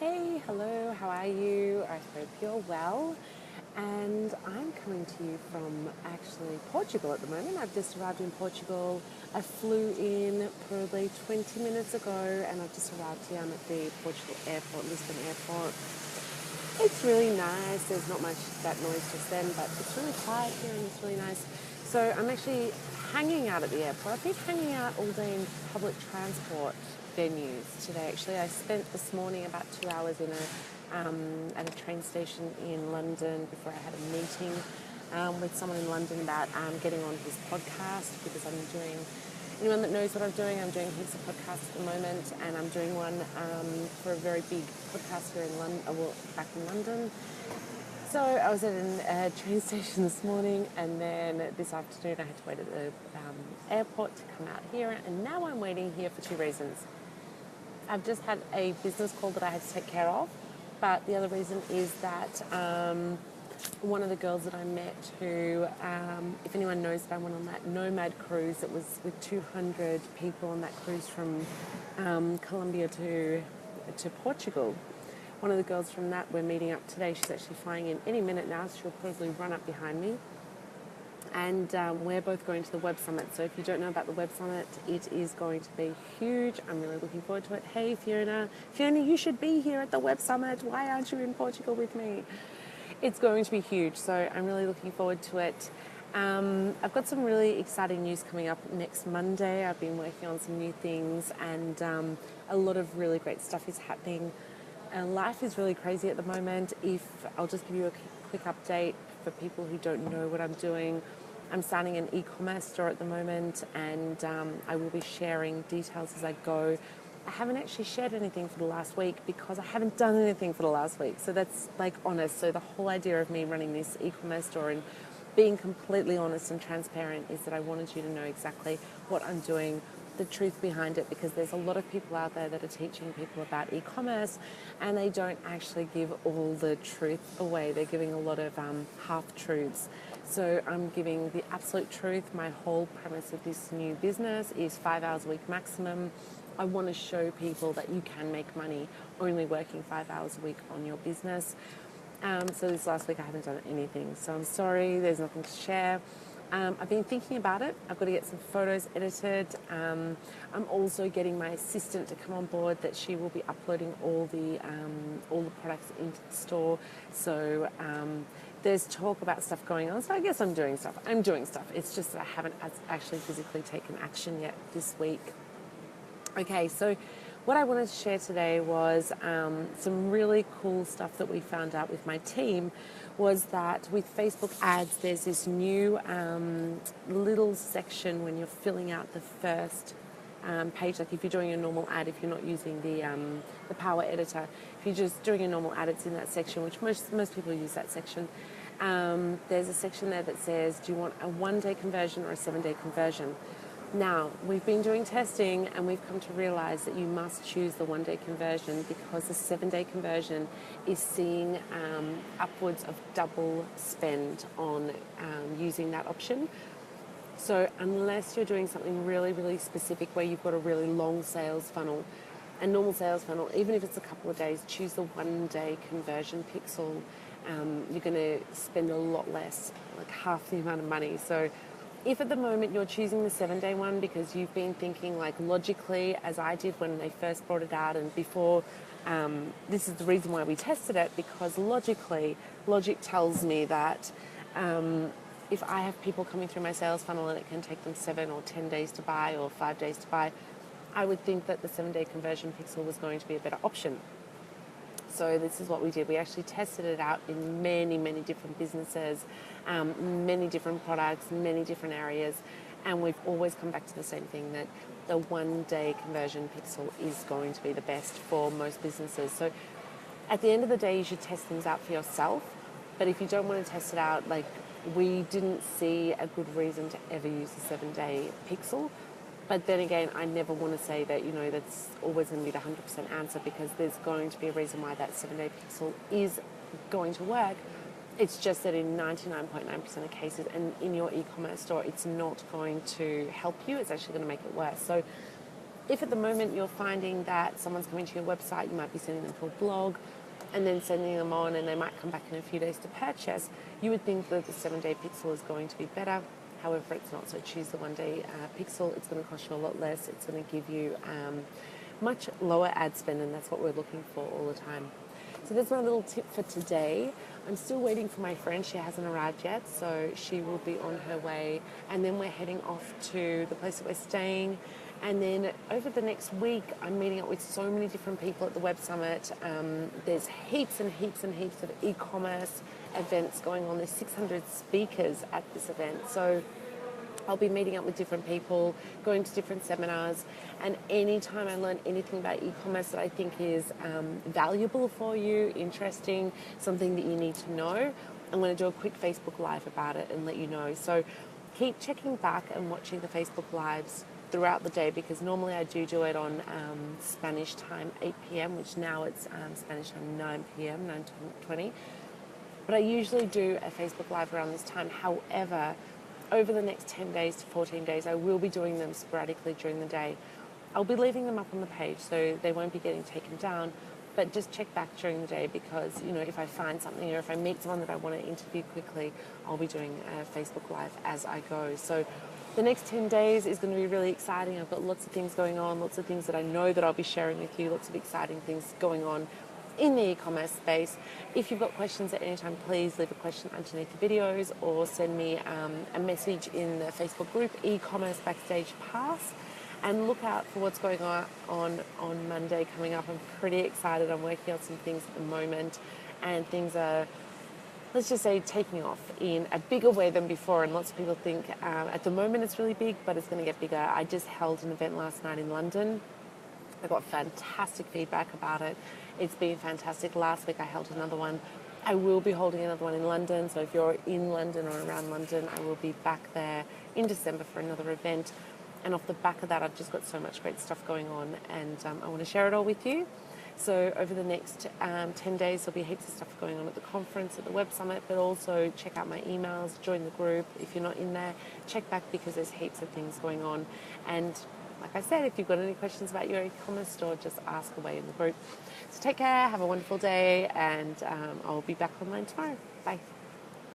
Hey, hello, how are you? I hope you're well. And I'm coming to you from actually Portugal at the moment. I've just arrived in Portugal. I flew in probably 20 minutes ago and I've just arrived down at the Portugal airport, Lisbon airport. It's really nice. There's not much that noise just then, but it's really quiet here and it's really nice. So I'm actually hanging out at the airport. I've been hanging out all day in public transport venues today. Actually, I spent this morning about 2 hours at a train station in London before I had a meeting with someone in London about getting on his podcast because I'm doing. Anyone that knows what I'm doing heaps of podcasts at the moment, and I'm doing one for a very big podcast here in London, back in London. So I was at a train station this morning, and then this afternoon I had to wait at the airport to come out here, and now I'm waiting here for two reasons. I've just had a business call that I had to take care of, but the other reason is that one of the girls that I met who, if anyone knows that I went on that Nomad cruise, it was with 200 people on that cruise from Colombia to Portugal. One of the girls from that, we're meeting up today. She's actually flying in any minute now, so she'll probably run up behind me. And we're both going to the Web Summit. So if you don't know about the Web Summit, it is going to be huge. I'm really looking forward to it. Hey, Fiona. Fiona, you should be here at the Web Summit. Why aren't you in Portugal with me? It's going to be huge, so I'm really looking forward to it. I've got some really exciting news coming up next Monday. I've been working on some new things, and a lot of really great stuff is happening. Life is really crazy at the moment. I'll just give you a quick update for people who don't know what I'm doing. I'm starting an e-commerce store at the moment, and I will be sharing details as I go. I haven't actually shared anything for the last week because I haven't done anything for the last week. So that's honest. So the whole idea of me running this e-commerce store and being completely honest and transparent is that I wanted you to know exactly what I'm doing, the truth behind it, because there's a lot of people out there that are teaching people about e-commerce and they don't actually give all the truth away. They're giving a lot of half-truths. So I'm giving the absolute truth. My whole premise of this new business is 5 hours a week maximum. I want to show people that you can make money only working 5 hours a week on your business. So this last week I haven't done anything. So I'm sorry, there's nothing to share. I've been thinking about it. I've got to get some photos edited. I'm also getting my assistant to come on board, that she will be uploading all the products into the store. So there's talk about stuff going on. So I guess I'm doing stuff. It's just that I haven't actually physically taken action yet this week. Okay, so what I wanted to share today was some really cool stuff that we found out with my team, was that with Facebook ads, there's this new little section when you're filling out the first page. Like if you're doing a normal ad, if you're not using the Power Editor, if you're just doing a normal ad, it's in that section, which most people use that section. There's a section there that says, do you want a 1-day conversion or a 7-day conversion? Now, we've been doing testing and we've come to realise that you must choose the 1-day conversion, because the 7-day conversion is seeing upwards of double spend on using that option. So unless you're doing something really, really specific where you've got a really long sales funnel, a normal sales funnel, even if it's a couple of days, choose the 1-day conversion pixel. You're going to spend a lot less, like half the amount of money. So if at the moment you're choosing the 7-day one because you've been thinking like logically, as I did when they first brought it out and before, this is the reason why we tested it, because logic tells me that if I have people coming through my sales funnel and it can take them 7 or 10 days to buy or 5 days to buy, I would think that the 7-day conversion pixel was going to be a better option. So this is what we did. We actually tested it out in many, many different businesses, many different products, many different areas, and we've always come back to the same thing, that the 1-day conversion pixel is going to be the best for most businesses. So at the end of the day, you should test things out for yourself, but if you don't want to test it out, we didn't see a good reason to ever use the 7-day pixel. But then again, I never want to say that, that's always going to be the 100% answer, because there's going to be a reason why that 7-day pixel is going to work. It's just that in 99.9% of cases, and in your e-commerce store, it's not going to help you. It's actually going to make it worse. So If at the moment you're finding that someone's coming to your website, you might be sending them to a blog and then sending them on, and they might come back in a few days to purchase, you would think that the 7-day pixel is going to be better. However, it's not. So choose the 1-day pixel. It's going to cost you a lot less. It's going to give you much lower ad spend, and that's what we're looking for all the time. So that's my little tip for today. I'm still waiting for my friend. She hasn't arrived yet, so she will be on her way. And then we're heading off to the place that we're staying. And then over the next week, I'm meeting up with so many different people at the Web Summit. There's heaps and heaps and heaps of e-commerce events going on. There's 600 speakers at this event. So I'll be meeting up with different people, going to different seminars, and anytime I learn anything about e-commerce that I think is valuable for you, interesting, something that you need to know, I'm going to do a quick Facebook Live about it and let you know. So keep checking back and watching the Facebook Lives throughout the day, because normally I do it on Spanish time, 8 p.m., which now it's Spanish time, 9 p.m., 9:20. But I usually do a Facebook Live around this time. However, over the next 10 days to 14 days, I will be doing them sporadically during the day. I'll be leaving them up on the page, so they won't be getting taken down, but just check back during the day, because, you know, if I find something or if I meet someone that I want to interview quickly, I'll be doing a Facebook Live as I go. So the next 10 days is going to be really exciting. I've got lots of things going on, lots of things that I know that I'll be sharing with you, lots of exciting things going on in the e-commerce space. If you've got questions at any time, please leave a question underneath the videos or send me a message in the Facebook group, e-commerce Backstage Pass, and look out for what's going on Monday coming up. I'm pretty excited. I'm working on some things at the moment, and things are, let's just say, taking off in a bigger way than before. And lots of people think at the moment it's really big, but it's going to get bigger. I just held an event last night in London. I got fantastic feedback about it. It's been fantastic. Last week I held another one. I will be holding another one in London. So if you're in London or around London, I will be back there in December for another event. And off the back of that, I've just got so much great stuff going on, and I want to share it all with you. So over the next 10 days, there'll be heaps of stuff going on at the conference, at the Web Summit, but also check out my emails, join the group. If you're not in there, check back, because there's heaps of things going on. And like I said, if you've got any questions about your e-commerce store, just ask away in the group. So take care, have a wonderful day, and I'll be back online tomorrow. Bye.